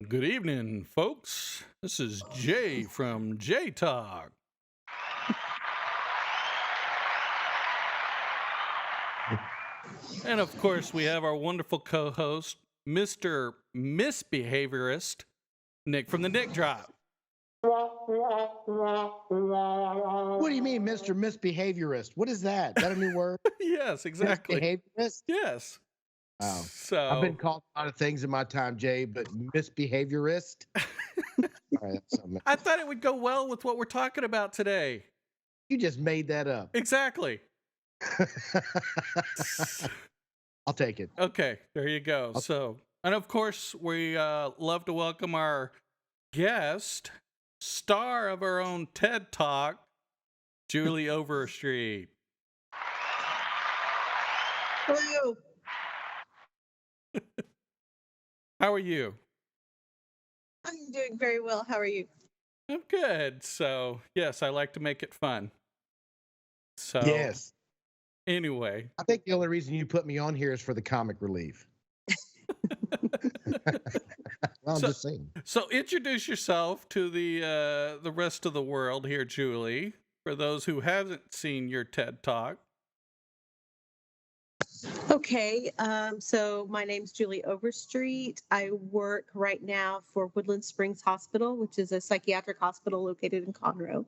Good evening, folks. This is Jay from Jaytalk. And of course, we have our wonderful co host, Mr. Misbehaviorist, Nick from the Nick Drop. What do you mean, Mr. Misbehaviorist? What is that? Is that a new word? Yes, exactly. Misbehaviorist? Yes. Oh, So, I've been called a lot of things in my time, Jay, but misbehaviorist? All right, that's something. I thought it would go well with what we're talking about today. You just made that up. Exactly. I'll take it. Okay, there you go. And of course, we love to welcome our guest, star of our own TED Talk, Julie Overstreet. Hello. How are you? I'm doing very well. How are you? I'm good. So, yes, I like to make it fun. So, Yes. Anyway. I think the only reason you put me on here is for the comic relief. Well, I'm just saying. So introduce yourself to the rest of the world here, Julie, for those who haven't seen your TED Talk. Okay. So my name's Julie Overstreet. I work right now for Woodland Springs Hospital, which is a psychiatric hospital located in Conroe.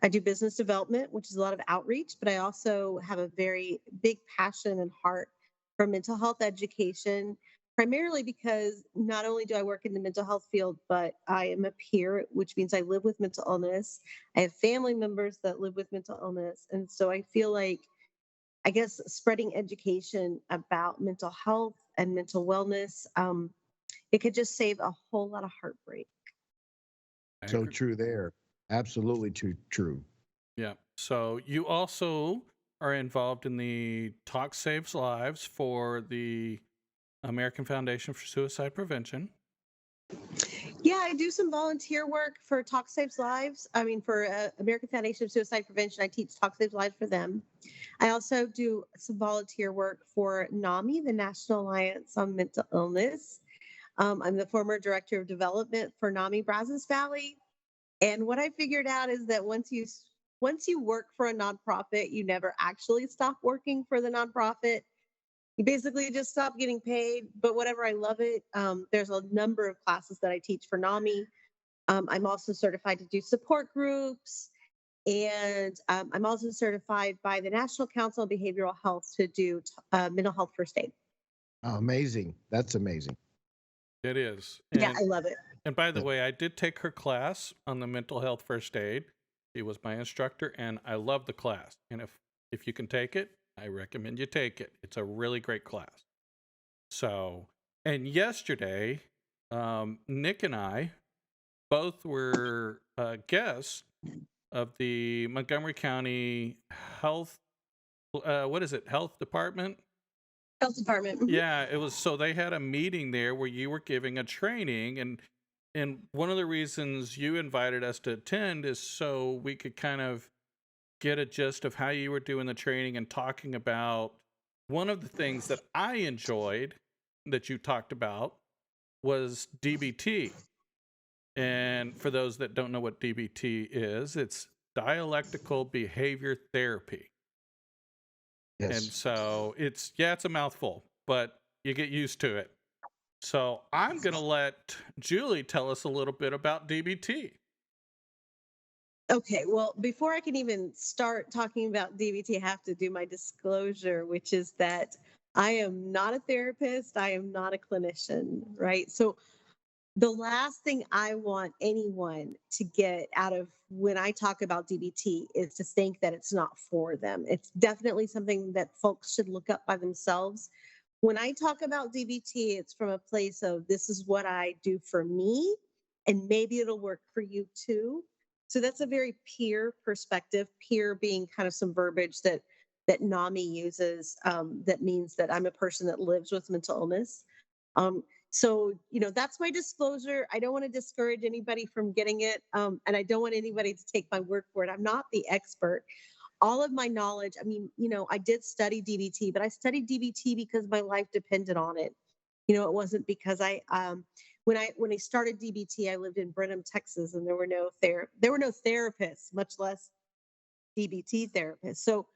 I do business development, which is a lot of outreach, but I also have a very big passion and heart for mental health education, primarily because not only do I work in the mental health field, but I am a peer, which means I live with mental illness. I have family members that live with mental illness. And so I feel like, I guess, spreading education about mental health and mental wellness, it could just save a whole lot of heartbreak. So true there. Absolutely true. Yeah. So you also are involved in the Talk Saves Lives for the American Foundation for Suicide Prevention. Yeah, I do some volunteer work for Talk Saves Lives. For American Foundation of Suicide Prevention, I teach Talk Saves Lives for them. I also do some volunteer work for NAMI, the National Alliance on Mental Illness. I'm the former director of development for NAMI Brazos Valley. And what I figured out is that once you work for a nonprofit, you never actually stop working for the nonprofit. You basically just stop getting paid, but whatever, I love it. There's a number of classes that I teach for NAMI. I'm also certified to do support groups, and I'm also certified by the National Council on Behavioral Health to do mental health first aid. Oh, amazing. That's amazing. It is. Yeah, I love it. And by the way, I did take her class on the mental health first aid. She was my instructor, and I love the class. And if you can take it, I recommend you take it. It's a really great class. So, and yesterday, Nick and I both were guests of the Montgomery County Health, Health Department? Health Department. Mm-hmm. Yeah, it was. So they had a meeting there where you were giving a training, and one of the reasons you invited us to attend is so we could kind of get a gist of how you were doing the training and talking about one of the things that I enjoyed that you talked about was DBT. And for those that don't know what DBT is, it's Dialectical Behavior Therapy. Yes. And so it's a mouthful, but you get used to it. So I'm going to let Julie tell us a little bit about DBT. Okay, well, before I can even start talking about DBT, I have to do my disclosure, which is that I am not a therapist. I am not a clinician, right? So the last thing I want anyone to get out of when I talk about DBT is to think that it's not for them. It's definitely something that folks should look up by themselves. When I talk about DBT, it's from a place of this is what I do for me, and maybe it'll work for you too. So that's a very peer perspective, peer being kind of some verbiage that NAMI uses that means that I'm a person that lives with mental illness. So, that's my disclosure. I don't want to discourage anybody from getting it. And I don't want anybody to take my word for it. I'm not the expert. All of my knowledge, I did study DBT, but I studied DBT because my life depended on it. It wasn't because when I started DBT, I lived in Brenham, Texas, and there were no therapists, much less DBT therapists. So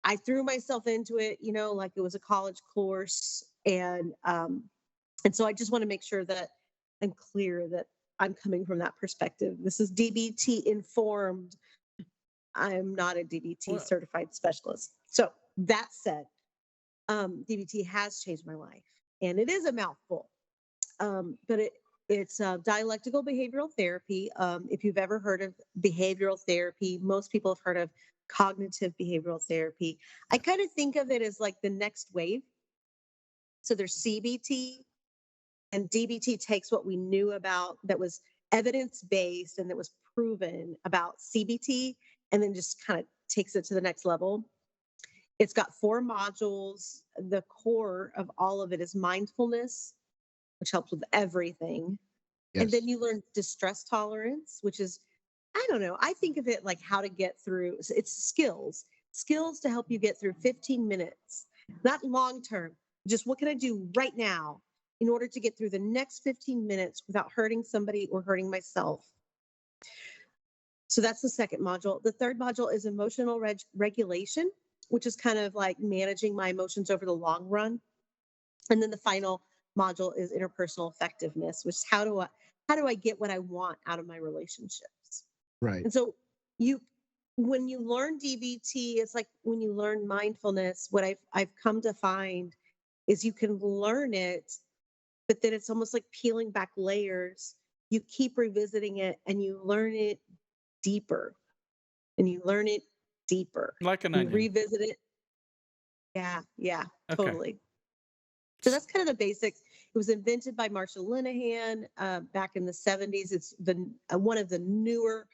I threw myself into it, like it was a college course, and so I just want to make sure that I'm clear that I'm coming from that perspective. This is DBT informed. I'm not a DBT Well, certified specialist. So that said, DBT has changed my life, and it is a mouthful. But it's dialectical behavioral therapy. If you've ever heard of behavioral therapy, most people have heard of cognitive behavioral therapy. I kind of think of it as like the next wave. So there's CBT, and DBT takes what we knew about that was evidence based and that was proven about CBT, and then just kind of takes it to the next level. It's got 4 modules. The core of all of it is mindfulness, which helps with everything. And then Yes. you learn distress tolerance, which is, I don't know, I think of it like how to get through. It's skills to help you get through 15 minutes, not long term. Just what can I do right now in order to get through the next 15 minutes without hurting somebody or hurting myself? So that's the second module. The third module is emotional regulation, which is kind of like managing my emotions over the long run. And then the final module is interpersonal effectiveness, which is how do I get what I want out of my relationships? Right. And so when you learn DBT, it's like when you learn mindfulness, what I've come to find is you can learn it, but then it's almost like peeling back layers. You keep revisiting it and you learn it deeper and you learn it deeper. like an You onion. revisit it. Yeah, Okay. totally. So that's kind of the basics. It was invented by Marshall Linehan back in the 70s. It's one of the newer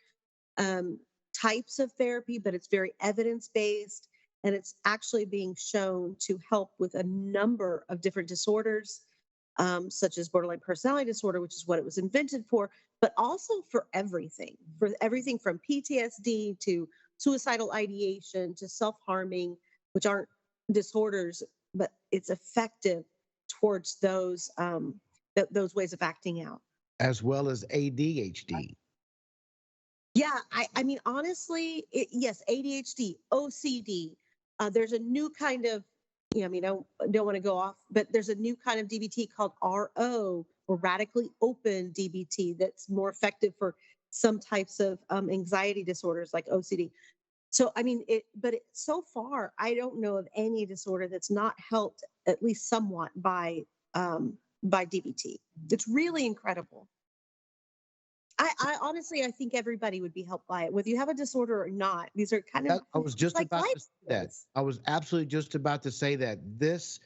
types of therapy, but it's very evidence-based, and it's actually being shown to help with a number of different disorders, such as borderline personality disorder, which is what it was invented for, but also for everything from PTSD to suicidal ideation to self-harming, which aren't disorders, but it's effective towards those ways of acting out. As well as ADHD. Yeah, I mean, honestly, yes, ADHD, OCD. There's a new kind of, I mean, I don't want to go off, but there's a new kind of DBT called RO, or radically open DBT, that's more effective for some types of anxiety disorders like OCD. So, I mean, so far, I don't know of any disorder that's not helped at least somewhat by DBT. It's really incredible. I honestly, I think everybody would be helped by it, whether you have a disorder or not. These are kind of I was just like about life to say that. skills. I was absolutely just about to say that this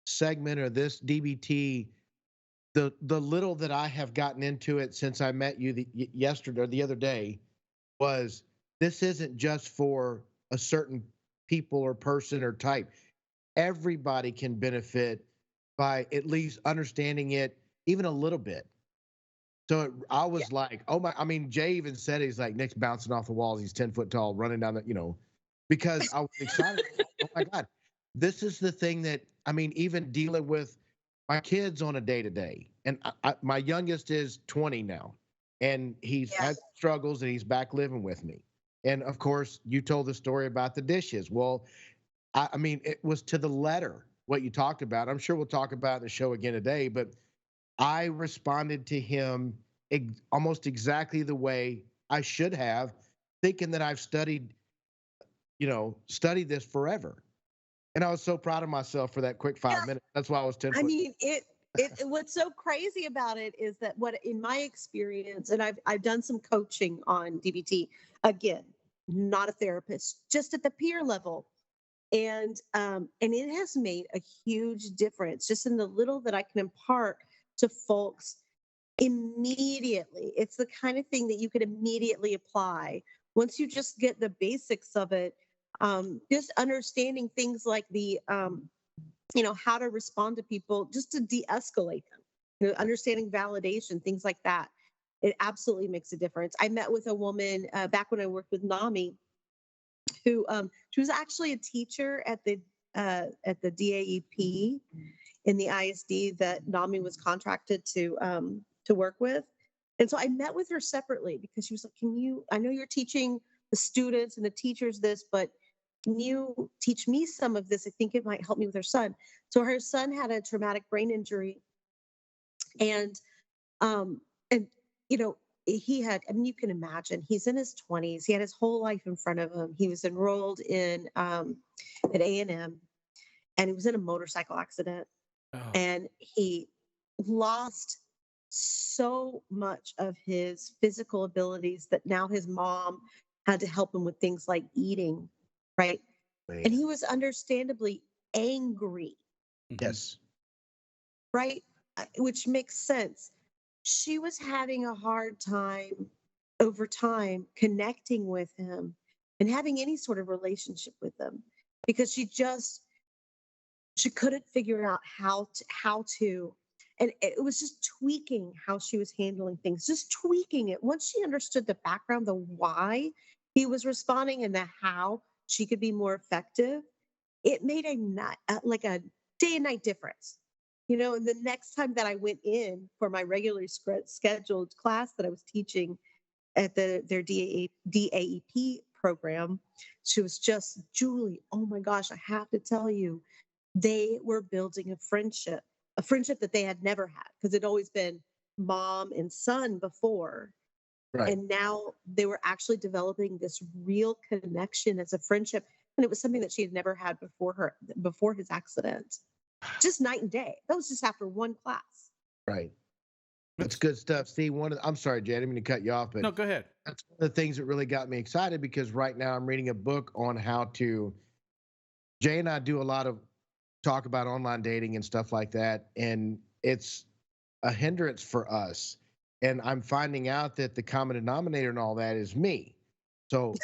segment or this DBT, the little that I have gotten into it since I met you yesterday or the other day, was this isn't just for a certain people or person or type. Everybody can benefit by at least understanding it even a little bit. So I Yeah. was like, oh my, I mean, Jay even said he's like, Nick's bouncing off the walls. He's 10 foot tall, running down the, because I was excited. Oh my God. This is the thing that, I mean, even dealing with my kids on a day to day. And my youngest is 20 now, and he's Yeah. had struggles and he's back living with me. And of course, you told the story about the dishes. Well, I mean, it was to the letter what you talked about. I'm sure we'll talk about the show again today, but I responded to him almost exactly the way I should have, thinking that I've studied this forever. And I was so proud of myself for that quick 5 minutes. That's why I was 10 I foot. mean, what's so crazy about it is that what in my experience, and I've done some coaching on DBT, again, not a therapist, just at the peer level. And it has made a huge difference just in the little that I can impart to folks immediately. It's the kind of thing that you could immediately apply once you just get the basics of it. Just understanding things like how to respond to people, just to de-escalate them. Understanding validation, things like that. It absolutely makes a difference. I met with a woman back when I worked with NAMI, who she was actually a teacher at the DAEP in the ISD that NAMI was contracted to to work with. And so I met with her separately because she was like, I know you're teaching the students and the teachers this, but can you teach me some of this? I think it might help me with her son. So her son had a traumatic brain injury, and um and you know he had, I mean, you can imagine, he's in his 20s, he had his whole life in front of him. He was enrolled in at A&M, and he was in a motorcycle accident, Oh, and he lost so much of his physical abilities that now his mom had to help him with things like eating, right? And Man. he was understandably angry, mhm. Yes. right? Which makes sense. She was having a hard time over time connecting with him and having any sort of relationship with him because she couldn't figure out how to, and it was just tweaking how she was handling things, just tweaking it. Once she understood the background, the why he was responding and the how she could be more effective, it made like a day and night difference. And the next time that I went in for my regularly scheduled class that I was teaching at their DAEP program, she was just, Julie, oh my gosh, I have to tell you, they were building a friendship that they had never had because it'd always been mom and son before. Right. And now they were actually developing this real connection as a friendship. And it was something that she had never had before his accident. Just night and day. That was just after one class. Right. That's It's good stuff. See, I'm sorry, Jay, I didn't mean to cut you off, but no, go ahead. that's one of the things that really got me excited because right now I'm reading a book on how to. Jay and I do a lot of talk about online dating and stuff like that, and it's a hindrance for us. And I'm finding out that the common denominator and all that is me. So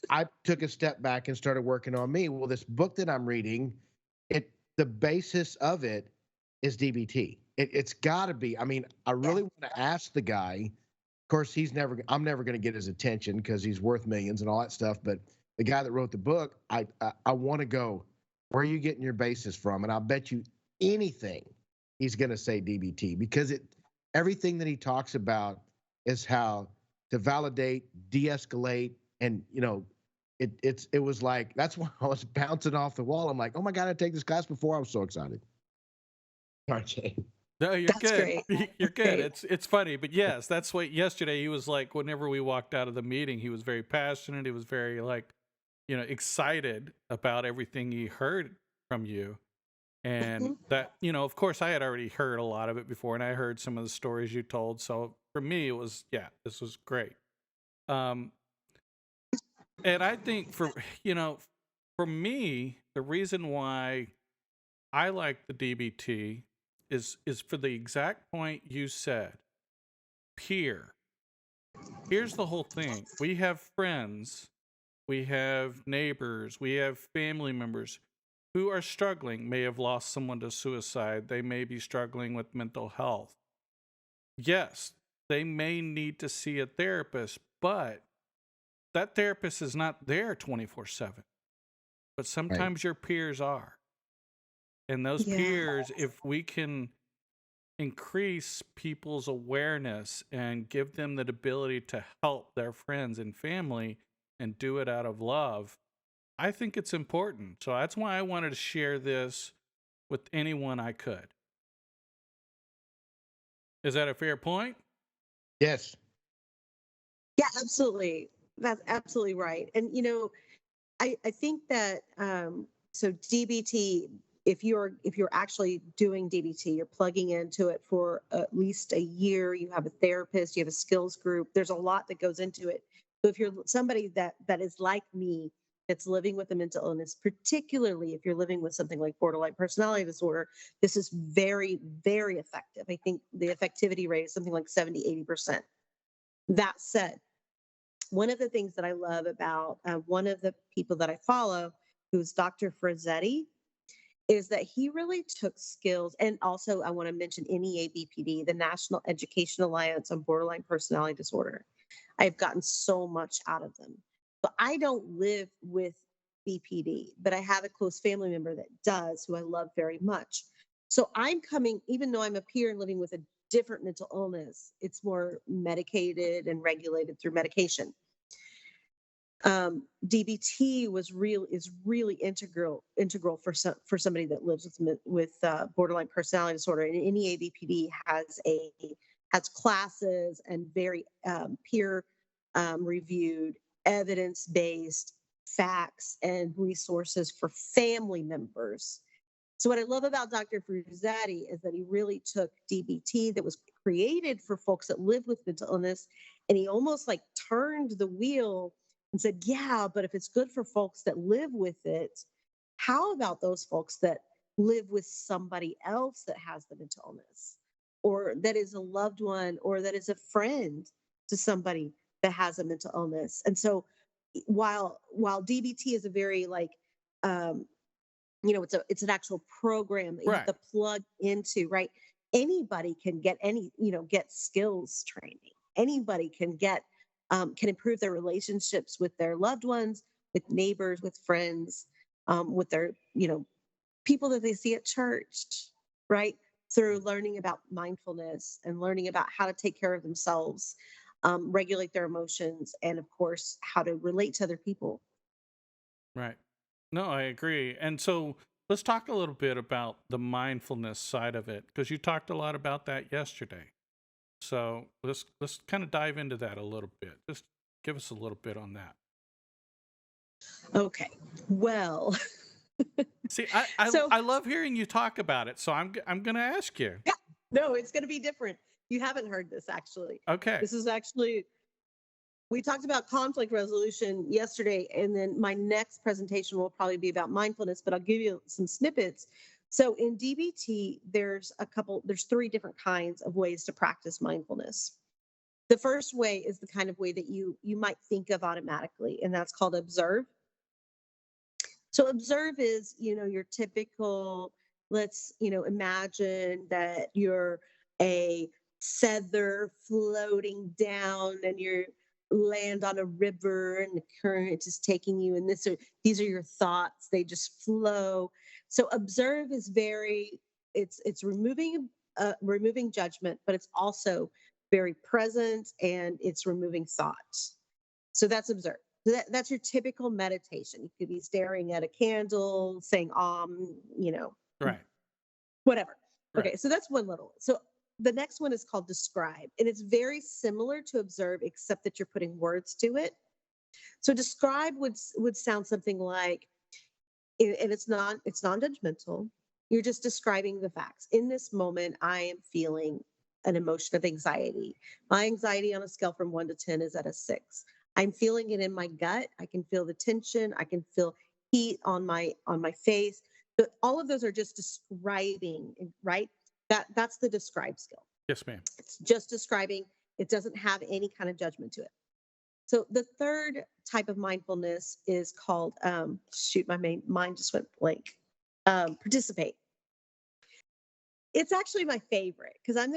I took a step back and started working on me. Well, this book that I'm reading, the basis of it is DBT. It's got to be. I mean, I Yeah. really want to ask the guy. Of course, I'm never going to get his attention because he's worth millions and all that stuff. But the guy that wrote the book, I want to go. Where are you getting your basis from? And I'll bet you anything he's going to say DBT because everything that he talks about is how to validate, de-escalate, and it was like that's why I was bouncing off the wall. I'm like, oh my god, I take this class before. I was so excited. Sorry, Jay. No, you're That's good. great. You're That's good. great. It's funny, but yes, that's what yesterday he was like. Whenever we walked out of the meeting, he was very passionate. He was very like, excited about everything he heard from you. And Mhm. that, of course, I had already heard a lot of it before, and I heard some of the stories you told. So for me, it was, yeah, this was great. Um, and I think for me, the reason why I like the DBT is for the exact point you said. Peer. Here's the whole thing. We have friends, we have neighbors, we have family members who are struggling, may have lost someone to suicide, they may be struggling with mental health. Yes, they may need to see a therapist, but that therapist is not there 24/7. But Right. sometimes your peers are. And those Yeah. peers, if we can increase people's awareness and give them the ability to help their friends and family and do it out of love, I think it's important. So that's why I wanted to share this with anyone I could. Is that a fair point? Yes. Yeah, absolutely. That's absolutely right. And I think that so DBT, if you're actually doing DBT, you're plugging into it for at least a year. You have a therapist, you have a skills group. There's a lot that goes into it. So if you're somebody that is like me, that's living with a mental illness, particularly if you're living with something like borderline personality disorder, this is very, very effective. I think the effectivity rate is something like 70-80%. That said, one of the things that I love about one of the people that I follow, who's Dr. Frazzetti, is that he really took skills. And also, I want to mention NEABPD, the National Education Alliance on Borderline Personality Disorder. I've gotten so much out of them. But I don't live with BPD, but I have a close family member that does, who I love very much. So I'm coming, even though I'm a peer and living with a different mental illness. It's more medicated and regulated through medication. DBT is really integral for somebody that lives with borderline personality disorder. And any ABPD has classes and very peer reviewed, evidence based facts and resources for family members. So what I love about Dr. Fruzzati is that he really took DBT that was created for folks that live with mental illness, and he almost like turned the wheel and said, yeah, but if it's good for folks that live with it, how about those folks that live with somebody else that has the mental illness, or that is a loved one, or that is a friend to somebody that has a mental illness? And so while DBT is a very like it's an actual program that you have Right. to plug into, right? Anybody can get get skills training. Anybody can improve their relationships with their loved ones, with neighbors, with friends, with their people that they see at church, right? Through learning about mindfulness and learning about how to take care of themselves, regulate their emotions, and of course how to relate to other people. Right. No, I agree. And so let's talk a little bit about the mindfulness side of it, because you talked a lot about that yesterday. So let's kind of dive into that a little bit. Just give us a little bit on that. Okay, well, See, I so I love hearing you talk about it. So I'm gonna ask you. yeah, no, it's going to be different. You haven't heard this actually. Okay. This is actually, we talked about conflict resolution yesterday, and then my next presentation will probably be about mindfulness, but I'll give you some snippets. So in DBT, there's three different kinds of ways to practice mindfulness. The first way is the kind of way that you might think of automatically, and that's called observe. So observe is, your typical, let's, imagine that you're a feather floating down and you land on a river and the current is taking you, and these are your thoughts, they just flow. So observe is it's removing judgment, but it's also very present, and it's removing thoughts. So that's observe. That's your typical meditation. You could be staring at a candle, saying Right. whatever. Right. Okay, so that's one little. So the next one is called describe, and it's very similar to observe, except that you're putting words to it. So describe would sound something like, and it's non-judgmental. You're just describing the facts. In this moment, I am feeling an emotion of anxiety. My anxiety on a scale from 1 to 10 is at a 6. I'm feeling it in my gut. I can feel the tension. I can feel heat on my face. But all of those are just describing, right? That's the describe skill. Yes, ma'am. It's just describing. It doesn't have any kind of judgment to it. So the third type of mindfulness is called my mind just went blank. Participate. It's actually my favorite because I'm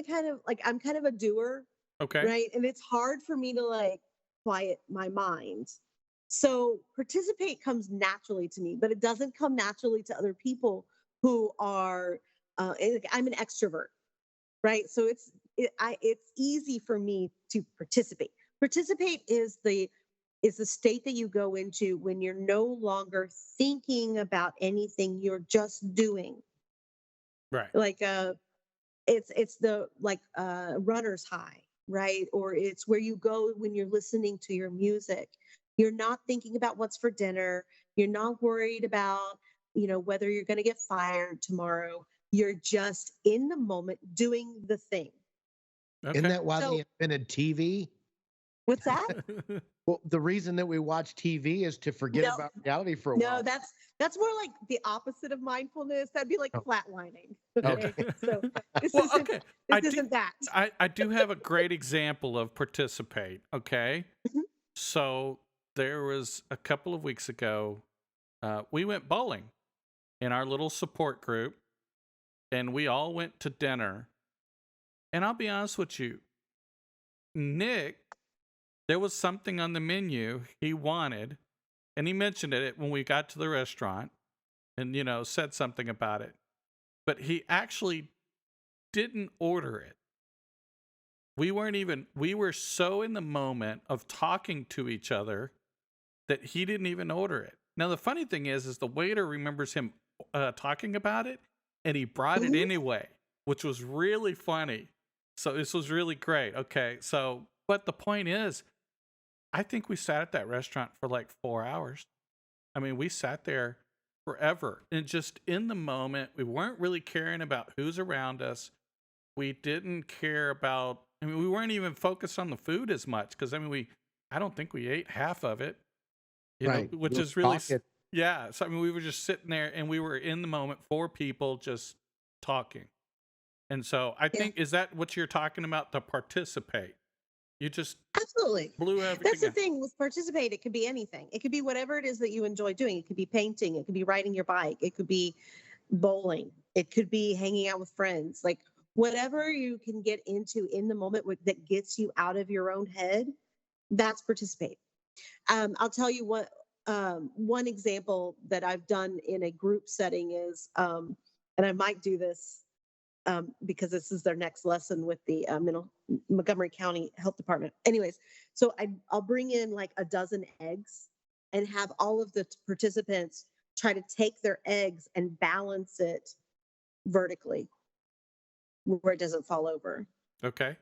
kind of a doer, Okay. right? And it's hard for me to like quiet my mind. So participate comes naturally to me, but it doesn't come naturally to other people who are. I'm an extrovert, right? So it's easy for me to participate. Participate is the state that you go into when you're no longer thinking about anything, you're just doing. Right. Like it's the like runner's high, right? Or it's where you go when you're listening to your music. You're not thinking about what's for dinner. You're not worried about, whether you're going to get fired tomorrow. You're just in the moment doing the thing. Isn't Okay. that why So they invented TV? what's that? Well, the reason that we watch TV is to forget No, about reality for a no, while. that's more like the opposite of mindfulness. That'd be like Oh, flatlining. okay. Okay. So this Well, isn't okay. this I do isn't that. I do have a great example of participate, okay? Mhm. So there was a couple of weeks ago, we went bowling in our little support group, and we all went to dinner. And I'll be honest with you, Nick, there was something on the menu he wanted, and he mentioned it when we got to the restaurant and, said something about it. But he actually didn't order it. we were so in the moment of talking to each other that he didn't even order it. Now the funny thing is the waiter remembers him talking about it, and he brought it Mhm. anyway, which was really funny. So this was really great. Okay, so but the point is, I think we sat at that restaurant for like 4 hours. I mean, we sat there forever and just in the moment. We weren't really caring about who's around us. We didn't care about, I mean, we weren't even focused on the food as much because, I mean, I don't think we ate half of it, Right. which We're is really, talking. yeah. So, I mean, we were just sitting there and we were in the moment, four people just talking. And so I Yeah, think, is that what you're talking about? To participate. You just absolutely. blew That's everything the out. thing with participate. It could be anything. It could be whatever it is that you enjoy doing. It could be painting. It could be riding your bike. It could be bowling. It could be hanging out with friends. Like whatever you can get into in the moment that gets you out of your own head, that's participate. I'll tell you what. One example that I've done in a group setting is, and I might do this because this is their next lesson with the Montgomery County Health Department. Anyways, so I'll bring in like a dozen eggs and have all of the participants try to take their eggs and balance it vertically where it doesn't fall over. Okay.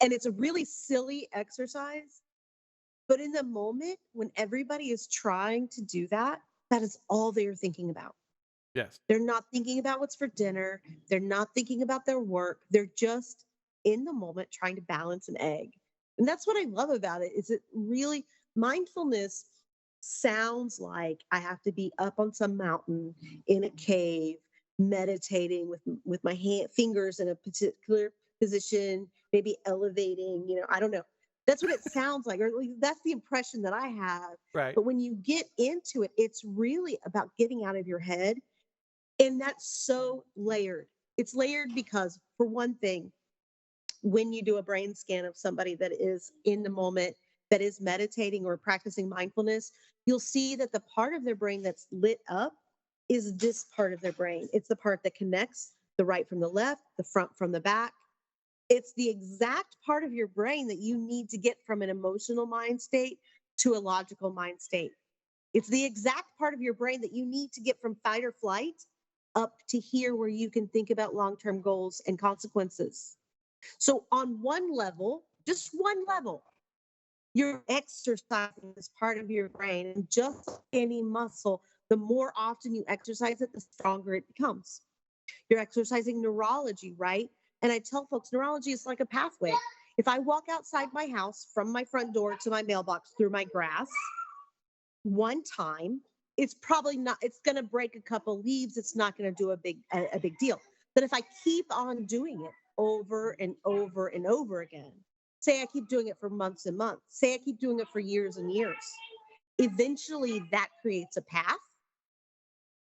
And it's a really silly exercise, but in the moment when everybody is trying to do that, that is all they are thinking about. Yes. They're not thinking about what's for dinner. They're not thinking about their work. They're just in the moment trying to balance an egg. And that's what I love about it is it really mindfulness sounds like I have to be up on some mountain in a cave meditating with my fingers in a particular position, maybe elevating, I don't know. That's what it sounds like, or at least that's the impression that I have. Right. But when you get into it, it's really about getting out of your head, and that's so layered. It's layered because, for one thing, when you do a brain scan of somebody that is in the moment, that is meditating or practicing mindfulness, you'll see that the part of their brain that's lit up is this part of their brain. It's the part that connects the right from the left, the front from the back. It's the exact part of your brain that you need to get from an emotional mind state to a logical mind state. It's the exact part of your brain that you need to get from fight or flight up to here where you can think about long-term goals and consequences. So on one level, just one level, you're exercising this part of your brain, and just like any muscle, the more often you exercise it, the stronger it becomes. You're exercising neurology, right? And I tell folks neurology is like a pathway. If I walk outside my house from my front door to my mailbox through my grass, one time, it's probably not, it's going to break a couple leaves. It's not going to do a big deal. But if I keep on doing it over and over and over again, say I keep doing it for months and months, say I keep doing it for years and years, eventually that creates a path,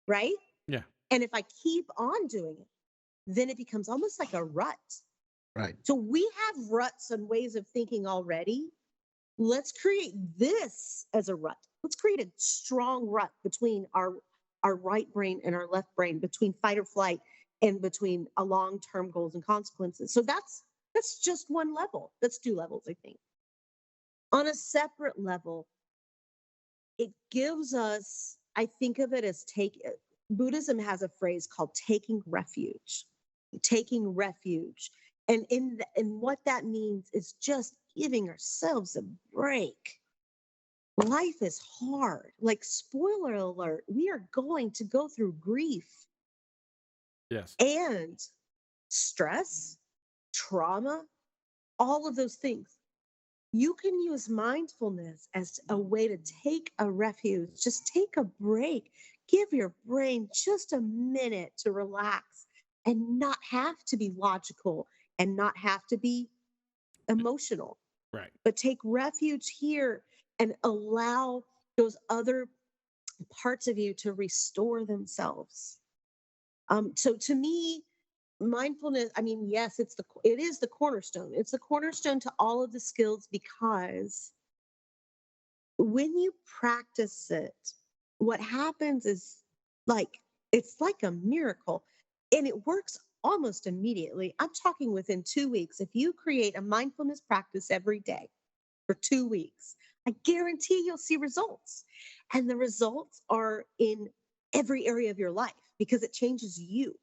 right? Yeah. And if I keep on doing it, then it becomes almost like a rut. Right. So we have ruts and ways of thinking already. Let's create this as a rut. Let's create a strong rut between our right brain and our left brain, between fight or flight and between a long-term goals and consequences. So that's just one level. That's two levels, I think. On a separate level, it gives us, I think of it as Buddhism has a phrase called taking refuge. Taking refuge. And what that means is just giving ourselves a break. Life is hard. Like, spoiler alert, we are going to go through grief Yes. and stress, trauma, all of those things. You can use mindfulness as a way to take a refuge, just take a break, give your brain just a minute to relax and not have to be logical and not have to be emotional, Right. but take refuge here and allow those other parts of you to restore themselves. So to me, mindfulness, I mean, yes, it is the cornerstone. It's the cornerstone to all of the skills, because when you practice it, what happens is, like, it's like a miracle, and it works almost immediately. I'm talking within 2 weeks. If you create a mindfulness practice every day for 2 weeks, I guarantee you'll see results. And the results are in every area of your life because it changes you.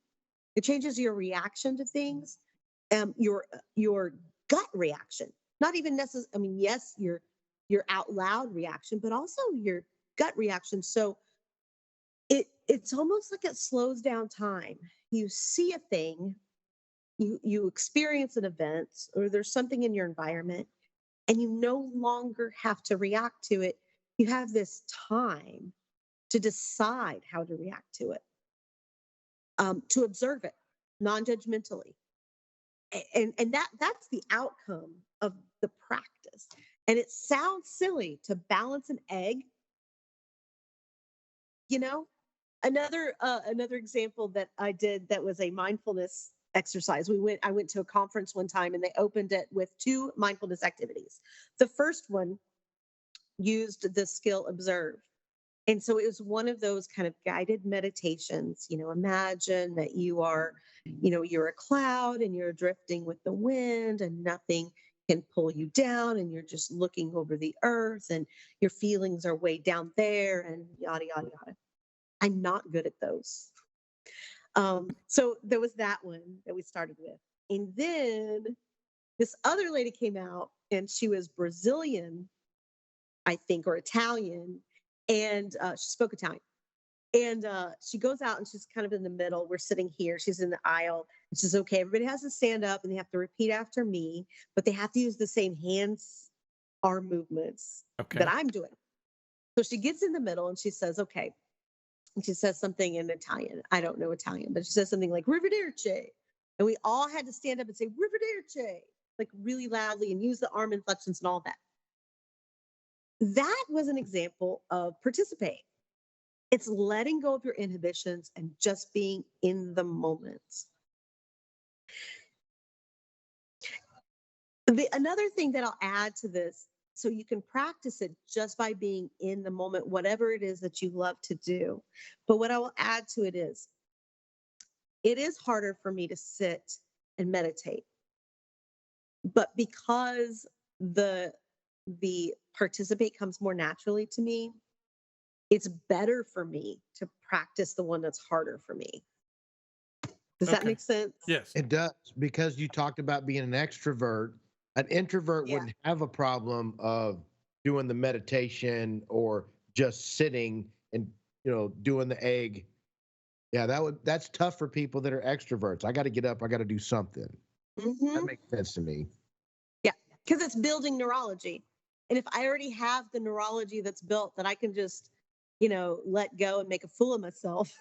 It changes your reaction to things, your gut reaction. Not even necessarily. I mean, yes, your out loud reaction, but also your gut reaction. So it's almost like it slows down time. You see a thing, you experience an event, or there's something in your environment, and you no longer have to react to it. You have this time to decide how to react to it, to observe it non-judgmentally. And that's the outcome of the practice. And it sounds silly to balance an egg, you know. Another example that I did that was a mindfulness exercise. I went to a conference one time and they opened it with 2 mindfulness activities. The first one used the skill observe. And so it was one of those kind of guided meditations. Imagine that you're a cloud and you're drifting with the wind and nothing can pull you down and you're just looking over the earth and your feelings are way down there and yada, yada, yada. I'm not good at those. So there was that one that we started with. And then this other lady came out and she was Brazilian, I think, or Italian. And she spoke Italian. And she goes out and she's kind of in the middle. We're sitting here. She's in the aisle. And she's okay. Everybody has to stand up and they have to repeat after me, but they have to use the same hands, arm movements that I'm doing. So she gets in the middle and she says, okay. And she says something in Italian. I don't know Italian, but she says something like Rivederci. And we all had to stand up and say Rivederci, like really loudly and use the arm inflections and all that. That was an example of participate. It's letting go of your inhibitions and just being in the moment. Another thing that I'll add to this, so you can practice it just by being in the moment, whatever it is that you love to do. But what I will add to it is harder for me to sit and meditate. But because the participate comes more naturally to me, it's better for me to practice the one that's harder for me. Does that make sense? Yes. It does, because you talked about being an extrovert. An introvert Yeah. wouldn't have a problem of doing the meditation or just sitting and doing the egg. Yeah, that's tough for people that are extroverts. I got to get up. I got to do something. That makes sense to me. Yeah, because it's building neurology. And if I already have the neurology that's built that I can just, let go and make a fool of myself,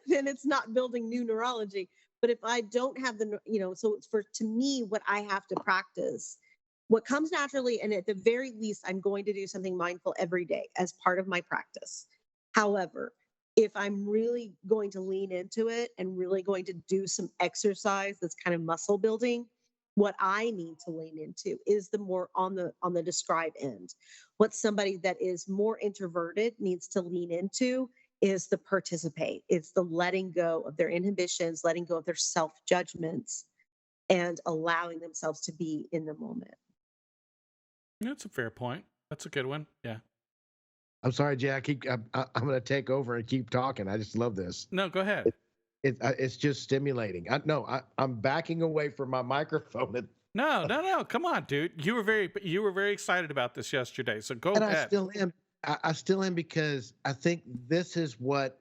then it's not building new neurology. But if I don't have so to me, what I have to practice, what comes naturally, and at the very least, I'm going to do something mindful every day as part of my practice. However, if I'm really going to lean into it and really going to do some exercise that's kind of muscle building, what I need to lean into is the more on the describe end. What somebody that is more introverted needs to lean into is the participate. It's the letting go of their inhibitions, letting go of their self-judgments, and allowing themselves to be in the moment. That's a fair point. That's a good one. Yeah. I'm sorry, Jay. I'm going to take over and keep talking. I just love this. No, go ahead. It's just stimulating. I'm backing away from my microphone. No. Come on, dude. You were very excited about this yesterday. So go ahead. I still am. I still am, because I think this is what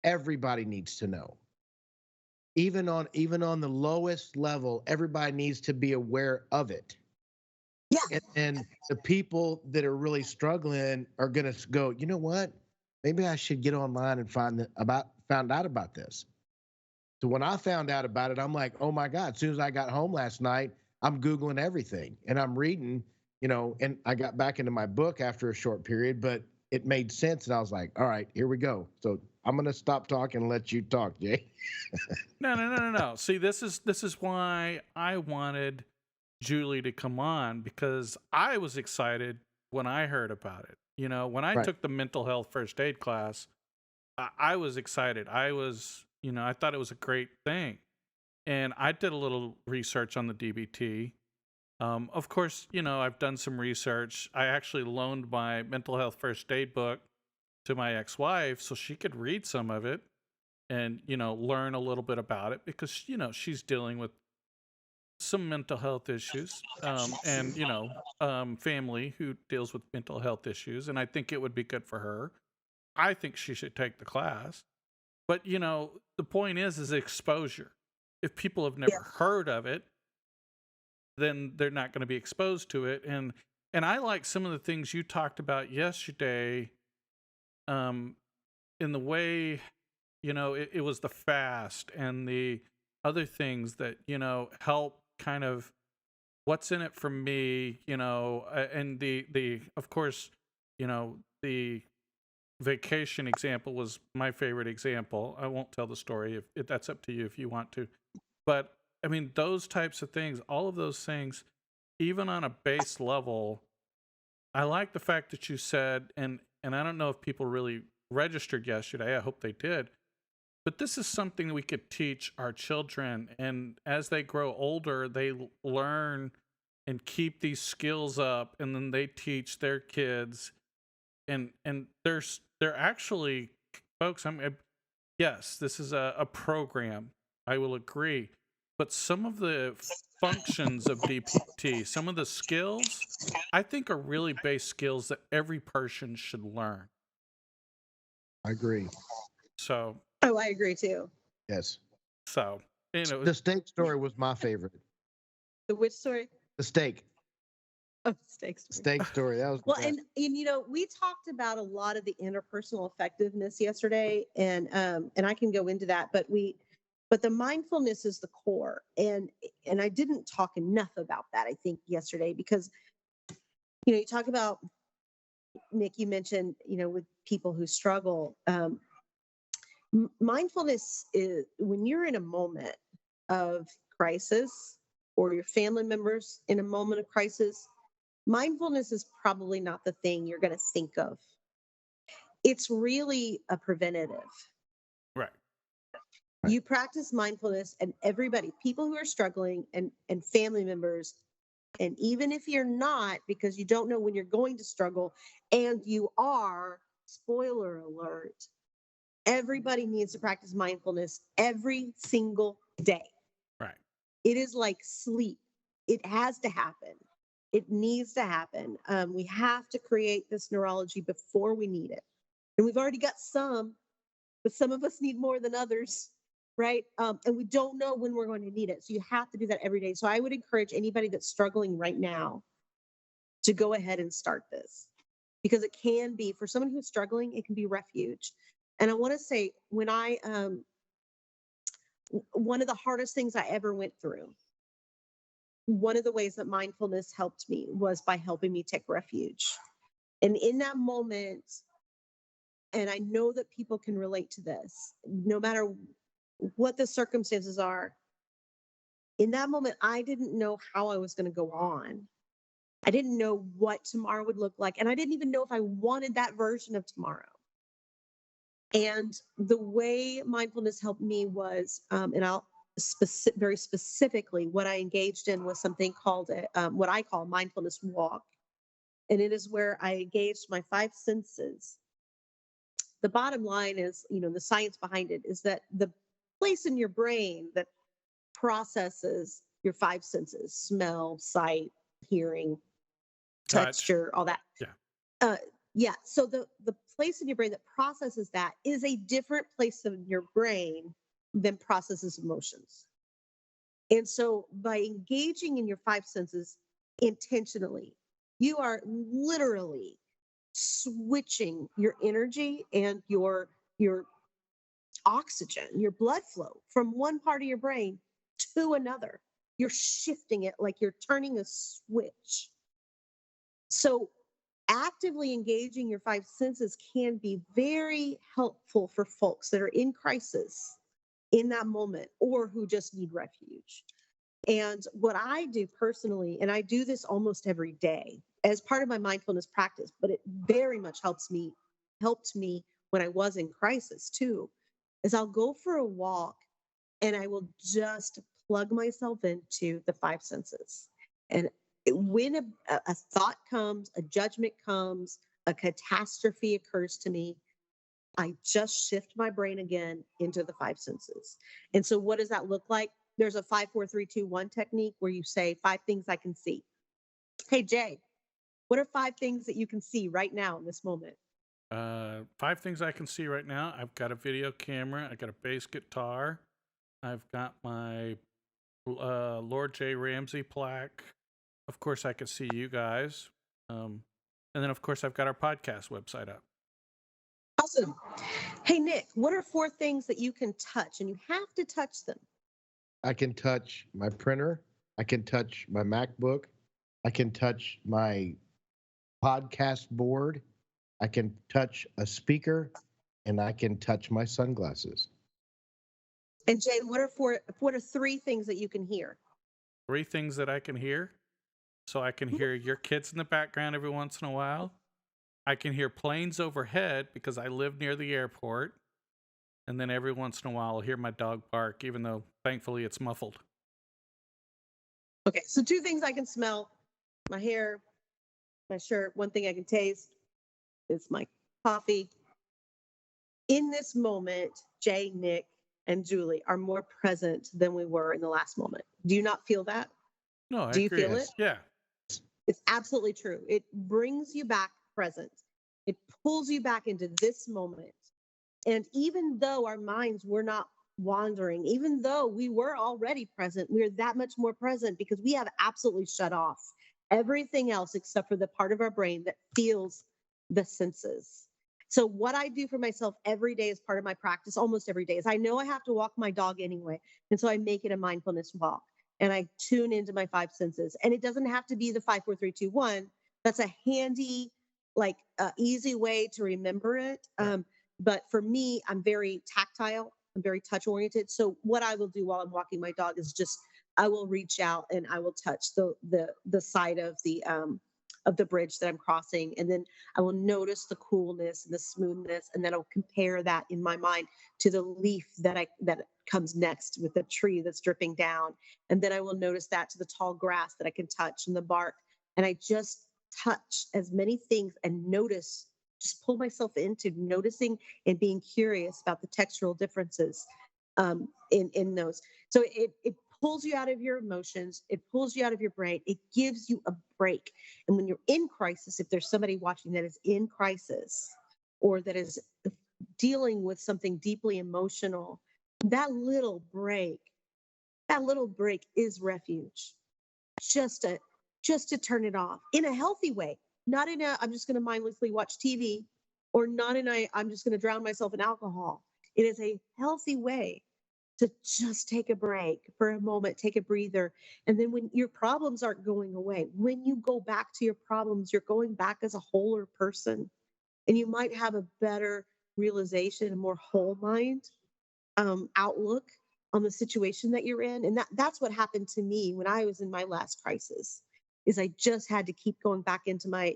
everybody needs to know. Even on the lowest level, everybody needs to be aware of it. Yeah. And the people that are really struggling are going to go, you know what? Maybe I should get online and found out about this. So when I found out about it, I'm like, oh my God, as soon as I got home last night, I'm Googling everything and I'm reading, and I got back into my book after a short period, but it made sense. And I was like, all right, here we go. So I'm going to stop talking and let you talk, Jay. No. See, this is why I wanted Julie to come on, because I was excited when I heard about it. When I took the mental health first aid class, I was excited. I was, I thought it was a great thing. And I did a little research on the DBT. Of course, I've done some research. I actually loaned my mental health first aid book to my ex-wife so she could read some of it and, learn a little bit about it because, she's dealing with some mental health issues, and, family who deals with mental health issues. And I think it would be good for her. I think she should take the class. But, the point is exposure. If people have Yeah. never heard of it, then they're not going to be exposed to it. And I like some of the things you talked about yesterday, um, in the way, it was the fast and the other things that, help kind of what's in it for me, and the of course, the vacation example was my favorite example. I won't tell the story if that's up to you if you want to. But I mean, those types of things, all of those things, even on a base level, I like the fact that you said, and I don't know if people really registered yesterday. I hope they did. But this is something that we could teach our children, and as they grow older, they learn and keep these skills up, and then they teach their kids. And they're actually, folks. Yes, this is a program. I will agree, but some of the functions of DPT, some of the skills, I think are really base skills that every person should learn. I agree. So, Oh, I agree too. Yes. so The steak story was my favorite. The which story? The steak. Oh, steak story. Steak story. That was the Well, best. and we talked about a lot of the interpersonal effectiveness yesterday, and I can go into that, but the mindfulness is the core, and I didn't talk enough about that, I think, yesterday, because you talk about, Nick, you mentioned, with people who struggle, mindfulness is when you're in a moment of crisis, or your family members in a moment of crisis. Mindfulness is probably not the thing you're going to think of. It's really a preventative. right. You practice mindfulness, and everybody, people who are struggling, and family members, and even if you're not, because you don't know when you're going to struggle, and you are, spoiler alert, everybody needs to practice mindfulness every single day. Right. It is like sleep. It has to happen. It needs to happen. We have to create this neurology before we need it. And we've already got some, but some of us need more than others, right? And we don't know when we're going to need it. So you have to do that every day. So I would encourage anybody that's struggling right now to go ahead and start this, because it can be, for someone who's struggling, it can be refuge. And I want to say, when one of the hardest things I ever went through, one of the ways that mindfulness helped me was by helping me take refuge. And in that moment, and I know that people can relate to this, no matter what the circumstances are, in that moment, I didn't know how I was going to go on. I didn't know what tomorrow would look like. And I didn't even know if I wanted that version of tomorrow. And the way mindfulness helped me was, and I'll very specifically, what I engaged in was something called what I call Mindfulness Walk. And it is where I engaged my 5 senses. The bottom line is, the science behind it is that the place in your brain that processes your 5 senses, smell, sight, hearing, texture, all that. Yeah. Yeah. So the place in your brain that processes that is a different place in your brain than processes emotions. And so by engaging in your 5 senses intentionally, you are literally switching your energy and your oxygen, your blood flow from one part of your brain to another. You're shifting it like you're turning a switch. So actively engaging your 5 senses can be very helpful for folks that are in crisis in that moment, or who just need refuge. And what I do personally, and I do this almost every day as part of my mindfulness practice, but it very much helped me when I was in crisis too, is I'll go for a walk and I will just plug myself into the five senses. And when a thought comes, a judgment comes, a catastrophe occurs to me, I just shift my brain again into the five senses. And so, what does that look like? There's a 5, 4, 3, 2, 1 technique where you say five things I can see. Hey, Jay, what are five things that you can see right now in this moment? Five things I can see right now. I've got a video camera. I got a bass guitar. I've got my Lord J. Ramsey plaque. Of course, I can see you guys. And then, of course, I've got our podcast website up. Awesome. Hey, Nick, what are four things that you can touch and you have to touch them? I can touch my printer. I can touch my MacBook. I can touch my podcast board. I can touch a speaker, and I can touch my sunglasses. And Jay, what are three things that you can hear? Three things that I can hear. So I can hear your kids in the background every once in a while. I can hear planes overhead because I live near the airport. And then every once in a while, I'll hear my dog bark, even though thankfully it's muffled. Okay, so two things I can smell: my hair, my shirt. One thing I can taste is my coffee. In this moment, Jay, Nick, and Julie are more present than we were in the last moment. Do you not feel that? No, I Do you agree. feel it? Yeah. It's absolutely true. It brings you back present. It pulls you back into this moment. And even though our minds were not wandering, even though we were already present, we're that much more present because we have absolutely shut off everything else except for the part of our brain that feels the senses. So what I do for myself every day as part of my practice, almost every day, is I know I have to walk my dog anyway. And so I make it a mindfulness walk and I tune into my five senses. And it doesn't have to be the 5, 4, 3, 2, 1. That's a handy, easy way to remember it. But for me, I'm very tactile. I'm very touch oriented. So what I will do while I'm walking my dog is just I will reach out and I will touch the side of the bridge that I'm crossing, and then I will notice the coolness and the smoothness, and then I'll compare that in my mind to the leaf that comes next with the tree that's dripping down, and then I will notice that to the tall grass that I can touch and the bark, and I just touch as many things and notice. Just pull myself into noticing and being curious about the textural differences in those. So it pulls you out of your emotions. It pulls you out of your brain. It gives you a break. And when you're in crisis, if there's somebody watching that is in crisis or that is dealing with something deeply emotional, that little break is refuge. Just to turn it off in a healthy way. Not in a, I'm just going to mindlessly watch TV, or not in a, I'm just going to drown myself in alcohol. It is a healthy way to just take a break for a moment, take a breather. And then when your problems aren't going away, when you go back to your problems, you're going back as a wholer person. And you might have a better realization, a more whole mind outlook on the situation that you're in. And that's what happened to me when I was in my last crisis. Is I just had to keep going back into my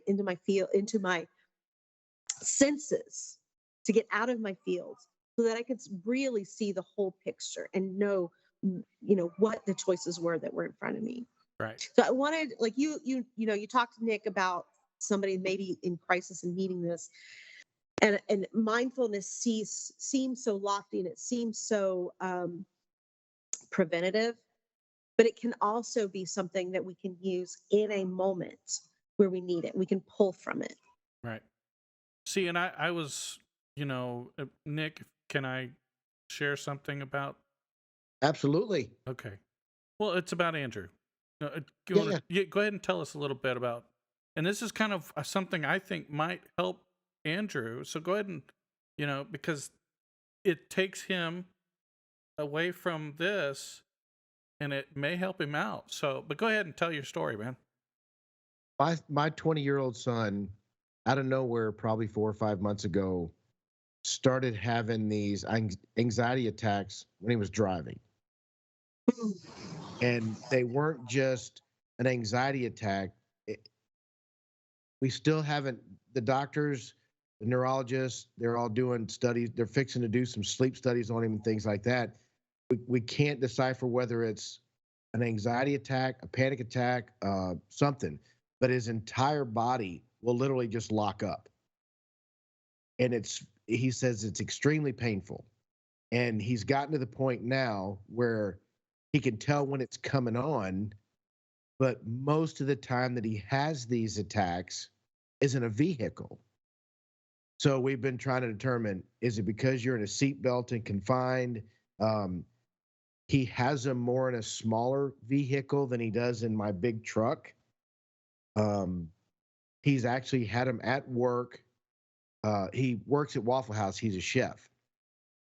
senses to get out of my field so that I could really see the whole picture and know, what the choices were that were in front of me. Right. So I wanted, like you talked to Nick about somebody maybe in crisis and needing this, and mindfulness seems so lofty and it seems so preventative. But it can also be something that we can use in a moment where we need it. We can pull from it. Right. See, and I was, Nick, can I share something about? Absolutely. Okay. Well, it's about Andrew. Yeah. Go ahead and tell us a little bit about, and this is kind of something I think might help Andrew. So go ahead and, because it takes him away from this and it may help him out. So, but go ahead and tell your story, man. My 20-year-old son, out of nowhere, probably 4 or 5 months ago, started having these anxiety attacks when he was driving. And they weren't just an anxiety attack. We still haven't, the doctors the neurologists, they're all doing studies. They're fixing to do some sleep studies on him and things like that. We can't decipher whether it's an anxiety attack, a panic attack, something, but his entire body will literally just lock up. And he says it's extremely painful. And he's gotten to the point now where he can tell when it's coming on, but most of the time that he has these attacks is in a vehicle. So we've been trying to determine, is it because you're in a seatbelt and confined? He has them more in a smaller vehicle than he does in my big truck. He's actually had him at work. He works at Waffle House. He's a chef.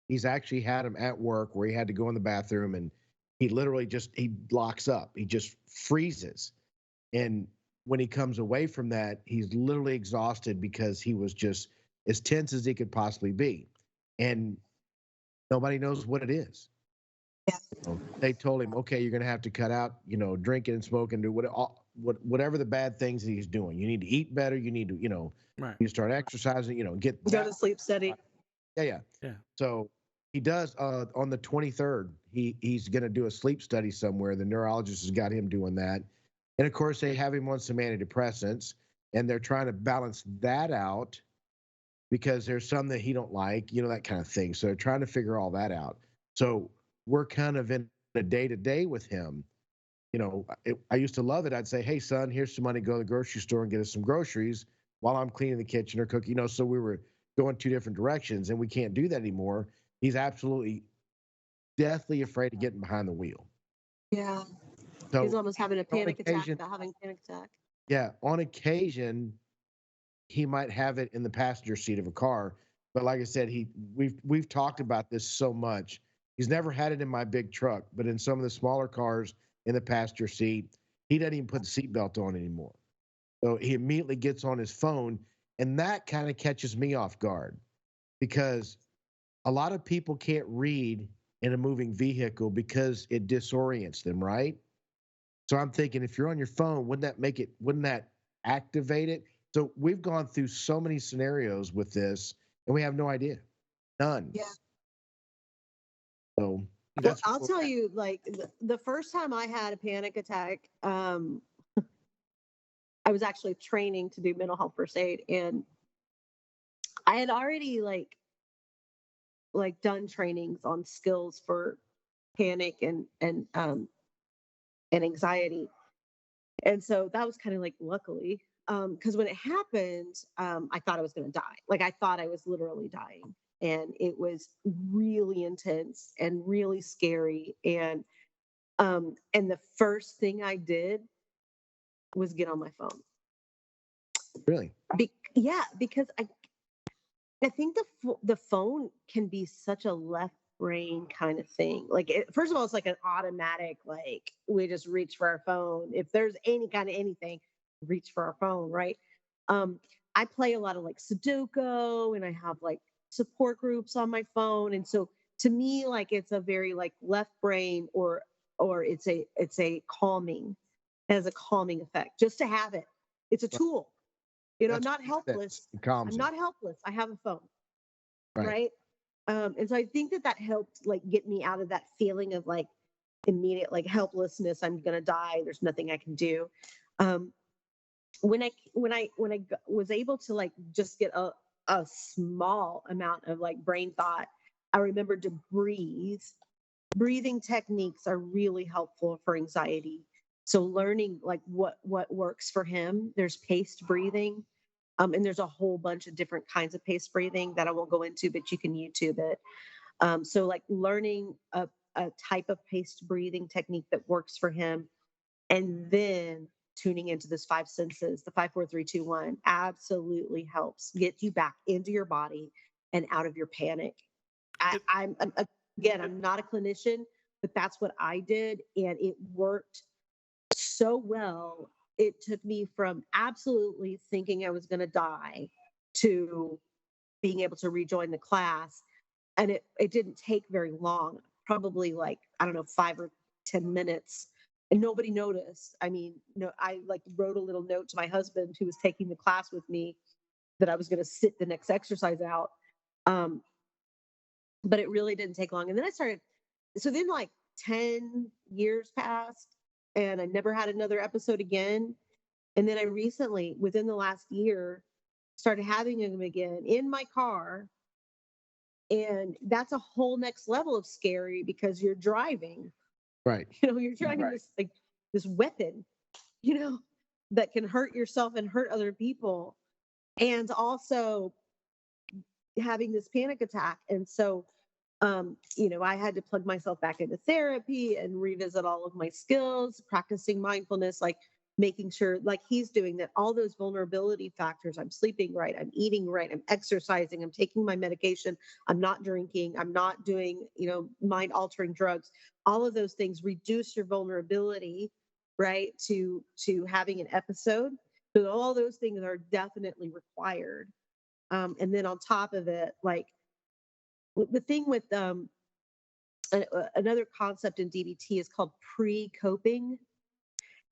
He's actually had him at work where he had to go in the bathroom and he literally he locks up. He just freezes. And when he comes away from that, he's literally exhausted because he was just as tense as he could possibly be. And nobody knows what it is. Yeah. They told him, okay, you're going to have to cut out, drinking and smoking, do whatever the bad things that he's doing. You need to eat better. You need to, Right. you start exercising, get Go to sleep study. Yeah. So he does on the 23rd. He's going to do a sleep study somewhere. The neurologist has got him doing that, and of course they have him on some antidepressants, and they're trying to balance that out because there's some that he don't like, that kind of thing. So they're trying to figure all that out. So we're kind of in a day-to-day with him. I used to love it. I'd say, hey, son, here's some money. Go to the grocery store and get us some groceries while I'm cleaning the kitchen or cooking. So we were going two different directions, and we can't do that anymore. He's absolutely deathly afraid of getting behind the wheel. Yeah. So He's almost having a panic attack without having a panic attack. Yeah. On occasion, he might have it in the passenger seat of a car. But like I said, we've talked about this so much. He's never had it in my big truck, but in some of the smaller cars in the passenger seat, he doesn't even put the seatbelt on anymore. So he immediately gets on his phone, and that kind of catches me off guard because a lot of people can't read in a moving vehicle because it disorients them, right? So I'm thinking, if you're on your phone, wouldn't that activate it? So we've gone through so many scenarios with this, and we have no idea. None. Yeah. So Well, I'll tell you, like the first time I had a panic attack, I was actually training to do mental health first aid, and I had already like done trainings on skills for panic and anxiety. And so that was kind of like luckily, because when it happened, I thought I was going to die. Like I thought I was literally dying, and it was really intense and really scary. And the first thing I did was get on my phone. Really? Yeah, because I think the phone can be such a left brain kind of thing. Like, first of all, it's like an automatic, like we just reach for our phone. If there's any kind of anything, reach for our phone, right? I play a lot of like Sudoku, and I have like support groups on my phone, and so to me, like it's a very like left brain, or it's a calming, it has a calming effect just to have it. It's a tool. I'm not helpless. I'm not helpless. I have a phone. Right. And so I think that helped like get me out of that feeling of like immediate like helplessness. I'm going to die. There's nothing I can do. When I was able to like just get a small amount of like brain thought, I remembered to breathe. Breathing techniques are really helpful for anxiety. So learning like what works for him. There's paced breathing. And there's a whole bunch of different kinds of paced breathing that I won't go into, but you can YouTube it. So like learning a type of paced breathing technique that works for him, and then tuning into this 5 senses, the 5, 4, 3, 2, 1, absolutely helps get you back into your body and out of your panic. I'm not a clinician, but that's what I did, and it worked so well. It took me from absolutely thinking I was going to die to being able to rejoin the class. And it didn't take very long, probably like, I don't know, 5 or 10 minutes. And nobody noticed. I mean, I like wrote a little note to my husband who was taking the class with me. that I was going to sit the next exercise out. Um, but it really didn't take long. And then so then like 10 years passed and I never had another episode again. And then I recently, within the last year, started having them again in my car. And that's a whole next level of scary because you're driving, Right. you're driving this weapon, you know, that can hurt yourself and hurt other people. And also having this panic attack. And so, I had to plug myself back into therapy and revisit all of my skills, practicing mindfulness, like making sure, like he's doing, that all those vulnerability factors, I'm sleeping right, I'm eating right, I'm exercising, I'm taking my medication, I'm not drinking, I'm not doing, mind altering drugs. All of those things reduce your vulnerability, right, to having an episode. So all those things are definitely required. And then on top of it, like the thing with another concept in DBT is called pre-coping.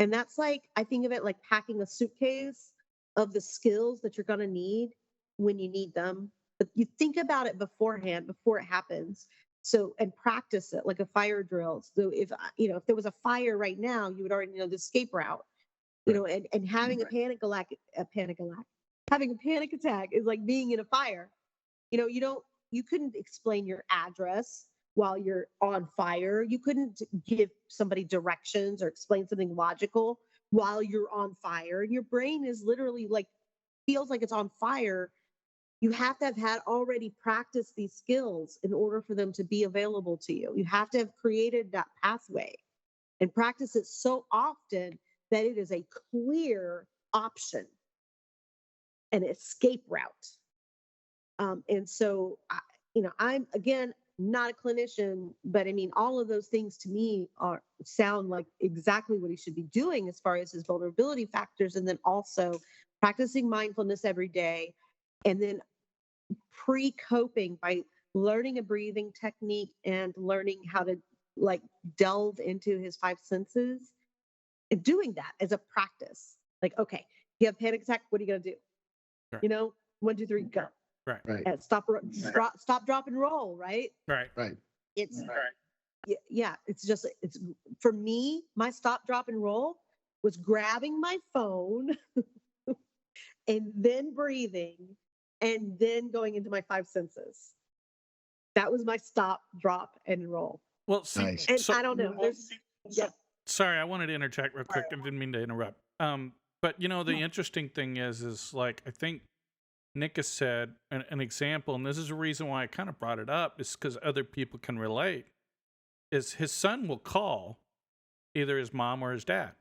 And that's like, I think of it like packing a suitcase of the skills that you're going to need when you need them. But you think about it beforehand, before it happens. So, and practice it like a fire drill. So if there was a fire right now, you would already know the escape route, and having having a panic attack is like being in a fire. You couldn't explain your address while you're on fire. You couldn't give somebody directions or explain something logical while you're on fire. And your brain is literally like, feels like it's on fire. You have to have had already practiced these skills in order for them to be available to you. You have to have created that pathway and practice it so often that it is a clear option, an escape route. And so, I'm, again, not a clinician, but I mean, all of those things to me sound like exactly what he should be doing as far as his vulnerability factors. And then also practicing mindfulness every day. And then pre-coping by learning a breathing technique and learning how to like delve into his five senses and doing that as a practice. Like, okay, you have panic attack. What are you going to do? Sure. 1, 2, 3, go. Right. Stop, drop, and roll. Right. Right. It's yeah. It's for me. My stop, drop, and roll was grabbing my phone and then breathing and then going into my five senses. That was my stop, drop, and roll. Well, see, Nice. And I don't know. sorry, I wanted to interject real quick. I didn't mean to interrupt. But the interesting thing is like, I think Nick has said an example, and this is a reason why I kind of brought it up, is because other people can relate, is his son will call either his mom or his dad.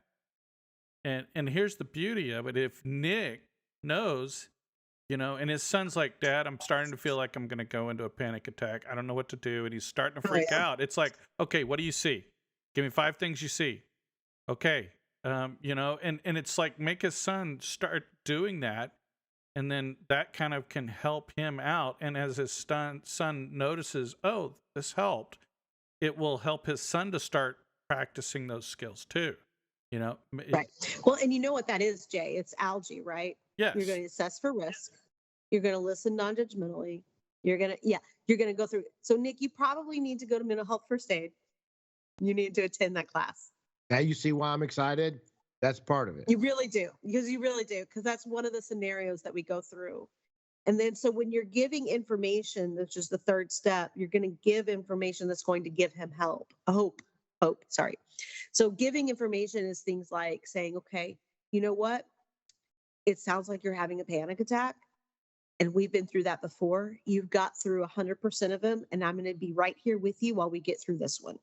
And here's the beauty of it. If Nick knows, and his son's like, Dad, I'm starting to feel like I'm going to go into a panic attack. I don't know what to do. And he's starting to freak out. It's like, okay, what do you see? Give me 5 things you see. Okay. And it's like, make his son start doing that. And then that kind of can help him out. And as his son notices, oh, this helped, it will help his son to start practicing those skills too. Right. Well, and you know what that is, Jay? It's algae, right? Yes. You're going to assess for risk. You're going to listen non-judgmentally. You're going to go through. So, Nick, you probably need to go to mental health first aid. You need to attend that class. Now you see why I'm excited? That's part of it. You really do, because that's one of the scenarios that we go through. And then, so when you're giving information, which is the third step, you're going to give information that's going to give him hope. Sorry. So giving information is things like saying, okay, you know what? It sounds like you're having a panic attack. And we've been through that before. You've got through 100% of them. And I'm going to be right here with you while we get through this one.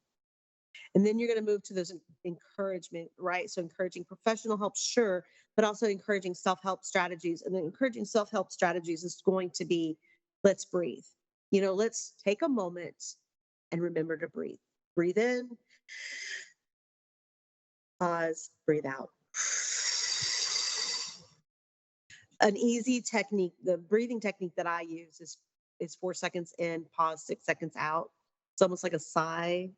And then you're going to move to those encouragement, right? So encouraging professional help, sure, but also encouraging self-help strategies. And then encouraging self-help strategies is going to be, let's breathe. Let's take a moment and remember to breathe. Breathe in, pause, breathe out. An easy technique, the breathing technique that I use is 4 seconds in, pause, 6 seconds out. It's almost like a sigh.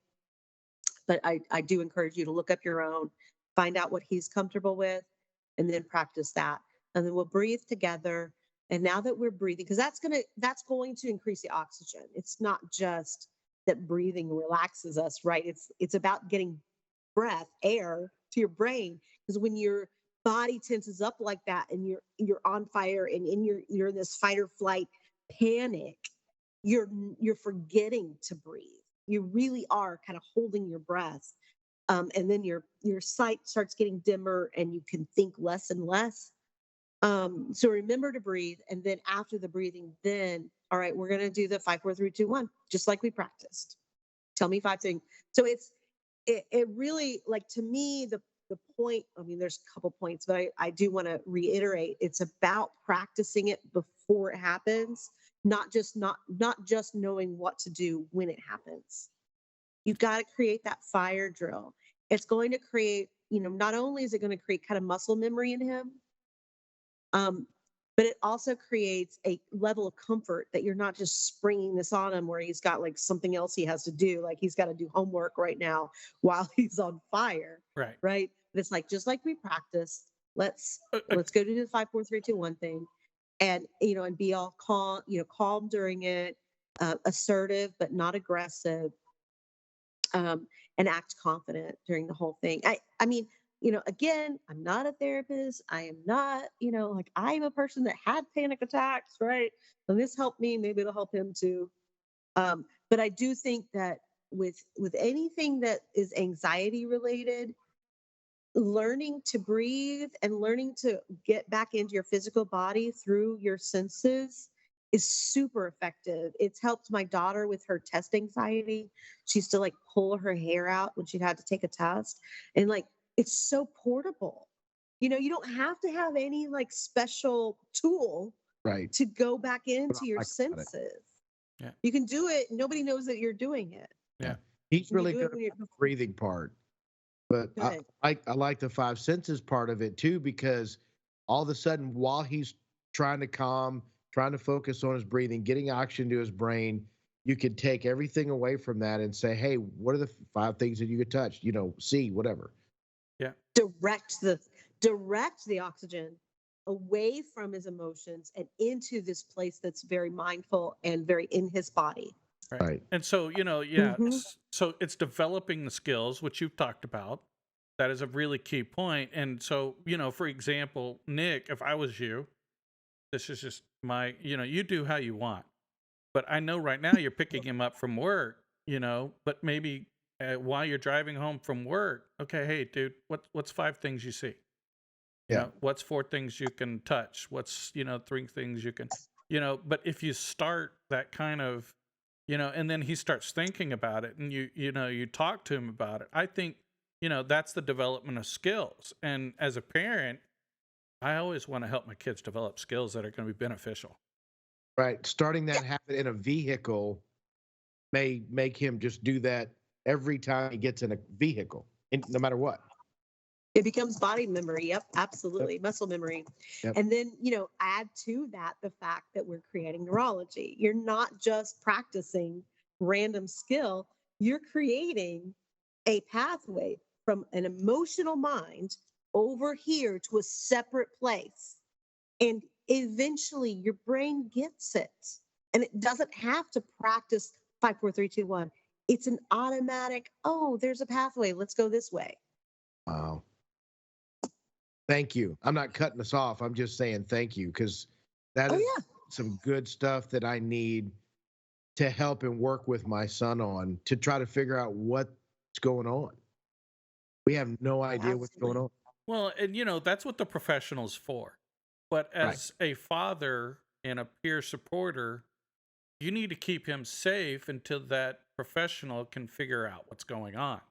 But I do encourage you to look up your own, find out what he's comfortable with, and then practice that. And then we'll breathe together. And now that we're breathing, because that's going to increase the oxygen. It's not just that breathing relaxes us, right? It's about getting breath, air to your brain. Because when your body tenses up like that and you're on fire and you're in this fight or flight panic, you're forgetting to breathe. You really are kind of holding your breath. And then your sight starts getting dimmer and you can think less and less. So remember to breathe. And then after the breathing, then, all right, we're going to do the 5, 4, 3, 2, 1, just like we practiced. Tell me 5 things. So it really, like, to me, the point, I mean, there's a couple points, but I do want to reiterate, it's about practicing it before it happens, not just knowing what to do when it happens. You've got to create that fire drill. It's going to create, not only is it going to create kind of muscle memory in him, but it also creates a level of comfort that you're not just springing this on him where he's got like something else he has to do, like he's got to do homework right now while he's on fire. Right. Right. But it's like, just like we practiced, let's Uh, go to the 5, 4, 3, 2, 1 thing, and and be all calm, calm during it, assertive but not aggressive, and act confident during the whole thing. I mean, again, I'm not a therapist. I am not, like, I'm a person that had panic attacks, right? And this helped me. Maybe it'll help him too. But I do think that with anything that is anxiety related, learning to breathe and learning to get back into your physical body through your senses is super effective. It's helped my daughter with her test anxiety. She used to like pull her hair out when she had to take a test. And like, it's so portable. You don't have to have any like special tool Right. to go back What into I your like about it. senses. Yeah. You can do it. Nobody knows that you're doing it. Yeah. He's You really do it good when at you're the breathing part. But good. I like the 5 senses part of it too, because all of a sudden, while he's trying to focus on his breathing, getting oxygen to his brain, you could take everything away from that and say, hey, what are the 5 things that you could touch? See, whatever. Yeah. direct the oxygen away from his emotions and into this place that's very mindful and very in his body. Right. And so, Mhm. so it's developing the skills, which you've talked about. That is a really key point. And so, for example, Nick, if I was you, this is just you do how you want. But I know right now you're picking him up from work, but maybe while you're driving home from work, okay, hey, dude, what's 5 things you see? Yeah. What's 4 things you can touch? What's, 3 things you can, but if you start that kind of, and then he starts thinking about it and you talk to him about it, I think, that's the development of skills. And as a parent, I always want to help my kids develop skills that are going to be beneficial. Right. Starting that habit in a vehicle may make him just do that every time he gets in a vehicle, no matter what. It becomes body memory. Yep, Yep. absolutely. Muscle memory. Yep. And then, add to that the fact that we're creating neurology. You're not just practicing random skill, you're creating a pathway from an emotional mind over here to a separate place. And eventually your brain gets it. And it doesn't have to practice 5, 4, 3, 2, 1. It's an automatic, oh, there's a pathway. Let's go this way. Wow. Thank you. I'm not cutting us off. I'm just saying thank you, because that Oh, is yeah. some good stuff that I need to help and work with my son on, to try to figure out what's going on. We have no idea what's going Absolutely. on. Well, and that's what the professional's for. But Right. as a father and a peer supporter, you need to keep him safe until that professional can figure out what's going on.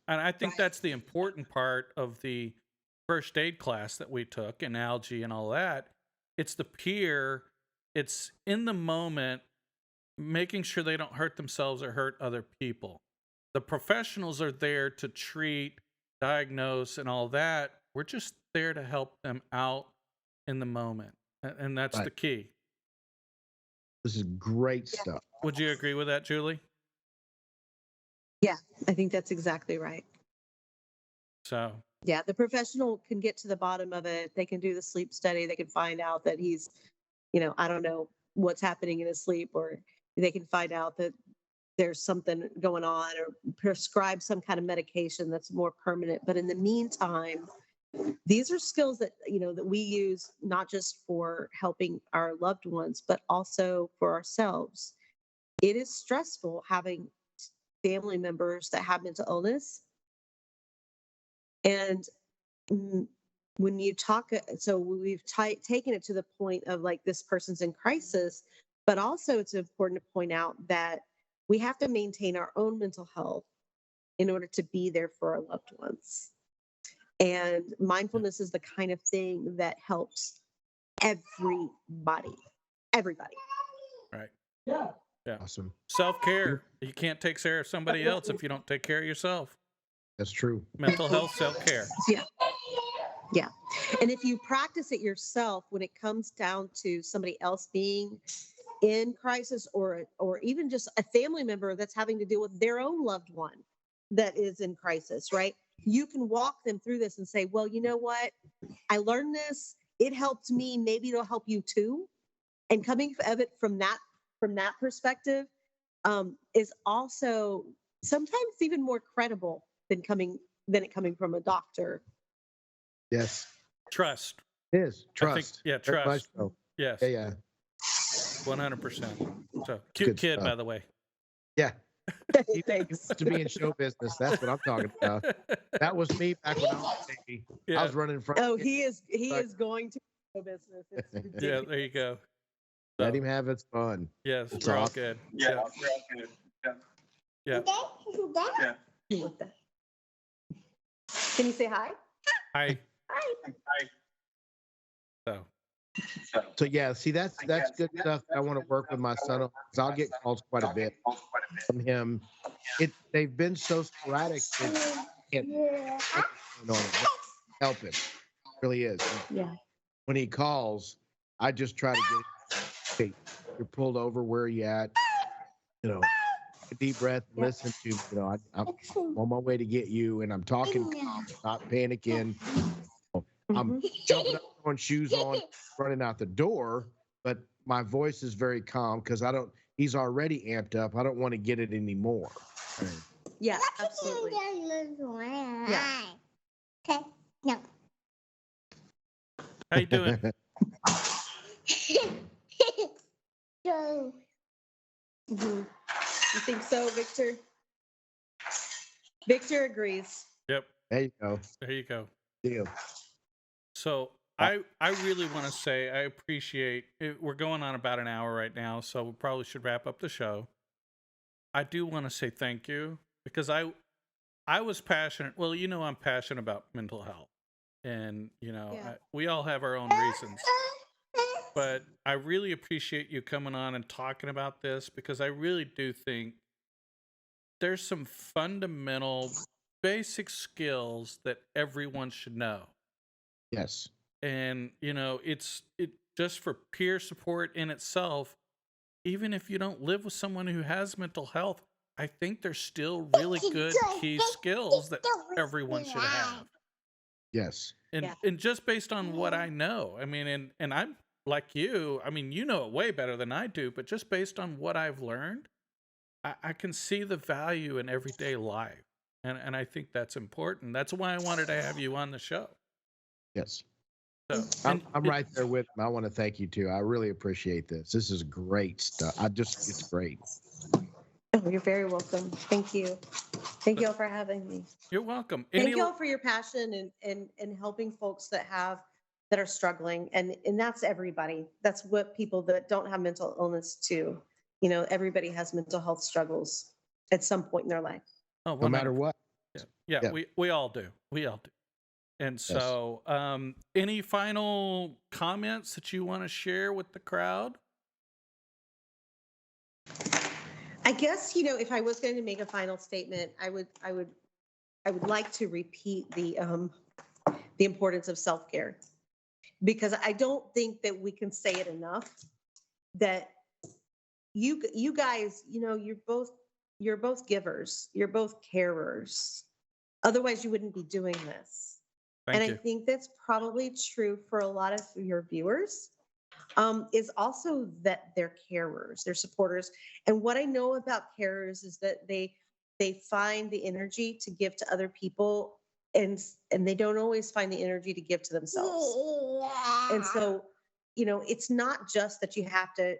And I think Right. that's the important part of the first aid class that we took, analogy and all that. It's the peer, it's in the moment, making sure they don't hurt themselves or hurt other people. The professionals are there to treat, diagnose, and all that. We're just there to help them out in the moment. And that's Right. the key. This is great Yeah. stuff. Would you agree with that, Julie? Yeah, I think that's exactly right. So, Yeah, the professional can get to the bottom of it. They can do the sleep study. They can find out that he's I don't know what's happening in his sleep, or they can find out that there's something going on, or prescribe some kind of medication that's more permanent. But in the meantime, these are skills that, that we use not just for helping our loved ones, but also for ourselves. It is stressful having family members that have mental illness. And when you talk, so we've taken it to the point of like, this person's in crisis, but also it's important to point out that we have to maintain our own mental health in order to be there for our loved ones. And mindfulness is the kind of thing that helps everybody. Right. Yeah. Yeah. Awesome. Self-care. You can't take care of somebody else if you don't take care of yourself. That's true. Mental health, self-care. Yeah. Yeah. And if you practice it yourself, when it comes down to somebody else being in crisis, or even just a family member that's having to deal with their own loved one that is in crisis, right? You can walk them through this and say, well, you know what? I learned this. It helped me. Maybe it'll help you too. And coming of it from that perspective is also sometimes even more credible than it coming from a doctor. Yes. Trust. It is. Trust. I think, yeah, Very much trust. so. Yes. Yeah. 100%. So cute Good kid, stuff. by the way. Yeah. Thanks. To be in show business. That's what I'm talking about. That was me back when I was a baby. Yeah. I was running in front. Oh, he is going to show business. It's Yeah, ridiculous. there you go. Let him have his fun. Yes, It's we're all awesome. good. Yeah, we're all good. Yeah. Yeah. Yeah. With that. Can you say hi? Hi. Hi. So, So yeah, see that's good stuff. I want to work with my son on, 'cause I'll get calls quite a bit from him. They've been so sporadic that I can't help it. It really is. Yeah. When he calls, I just try to get him, hey, you're pulled over, where are you at? Take a deep breath, listen to, I'm on my way to get you, and I'm talking, not panicking. I'm jumping up, throwing shoes on, running out the door, but my voice is very calm because he's already amped up. I don't want to get it anymore. Yeah, absolutely. Yeah. Okay. No. how you doing? So, Mhm. You think so, Victor? Victor agrees. Yep. There you go. There you go. Deal. So I really want to say I appreciate it. We're going on about an hour right now, so we probably should wrap up the show. I do want to say thank you because I was passionate. Well, I'm passionate about mental health, and Yeah. we all have our own reasons. But I really appreciate you coming on and talking about this because I really do think there's some fundamental, basic skills that everyone should know. Yes. And it's just for peer support in itself. Even if you don't live with someone who has mental health, I think there's still really good key skills that everyone should have. Yes. And Yeah. and just based on what I know, I mean, and I'm like you, I mean, you know it way better than I do, but just based on what I've learned, I can see the value in everyday life. And I think that's important. That's why I wanted to have you on the show. Yes. So I'm right there with him. I want to thank you too. I really appreciate this. This is great stuff. It's great. Oh, you're very welcome. Thank you. Thank you all for having me. You're welcome. Thank you all for your passion and helping folks that are struggling. And that's everybody. That's what people that don't have mental illness too. Everybody has mental health struggles at some point in their life. Oh, No matter what. Yeah. We all do. We all do. And so, any final comments that you want to share with the crowd? I guess, if I was going to make a final statement, I would like to repeat the importance of self-care, because I don't think that we can say it enough that you guys, you're both givers, you're both carers. Otherwise you wouldn't be doing this. Thank And you. I think that's probably true for a lot of your viewers. is also that they're carers, they're supporters. And what I know about carers is that they find the energy to give to other people, and they don't always find the energy to give to themselves. And so, it's not just that you have to,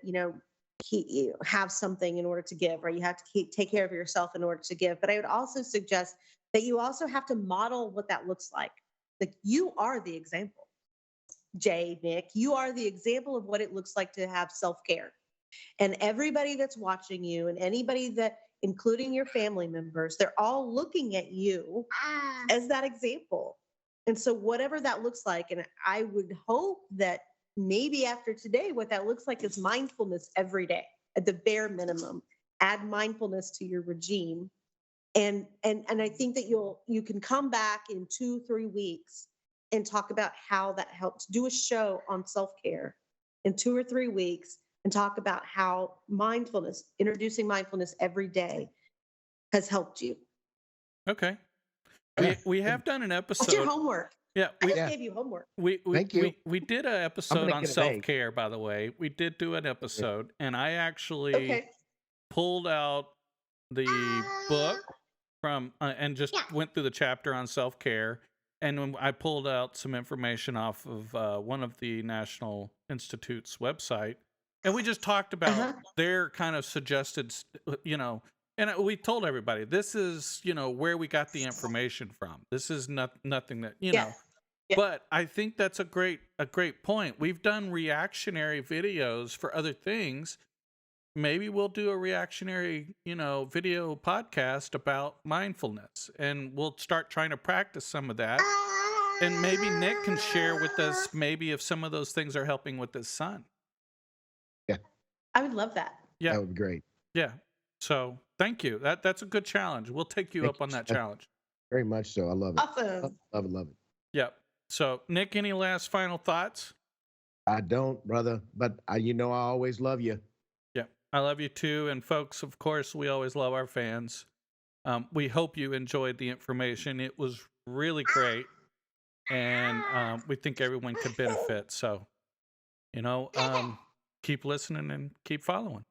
have something in order to give, right? You have to take care of yourself in order to give. But I would also suggest that you also have to model what that looks like. Like, you are the example, Jay, Nick, you are the example of what it looks like to have self-care. And everybody that's watching you, and anybody that, including your family members, they're all looking at you as that example. And so whatever that looks like, and I would hope that maybe after today, what that looks like is mindfulness every day at the bare minimum. Add mindfulness to your regime. And I think that you can come back in 2-3 weeks and talk about how that helped. Do a show on self-care in 2 or 3 weeks and talk about how introducing mindfulness every day has helped you. Okay. Yeah. We have done an That's your episode. homework. Yeah, I just Yeah. gave you homework. Thank you. we did an I'm episode gonna on get an A. self-care, by the way. We did do an episode, and I actually Okay. pulled out the book from and just Yeah. went through the chapter on self-care, and when I pulled out some information off of one of the National Institute's website, and we just talked about Uh-huh. their kind of suggested, and we told everybody this is where we got the information from. This is nothing that Yeah. Yeah. But I think that's a great point. We've done reactionary videos for other things. Maybe we'll do a reactionary, video podcast about mindfulness, and we'll start trying to practice some of that. And maybe Nick can share with us maybe if some of those things are helping with his son. I would love that. Yeah. That would be great. Yeah. So thank you. That's a good challenge. We'll take you Thank up on you. that challenge. Very much so. I love it. Awesome. Love it. Love it. Yep. So Nick, any last final thoughts? I don't, brother, but I always love you. Yeah. I love you too. And folks, of course, we always love our fans. We hope you enjoyed the information. It was really great. And we think everyone could benefit. So, keep listening and keep following.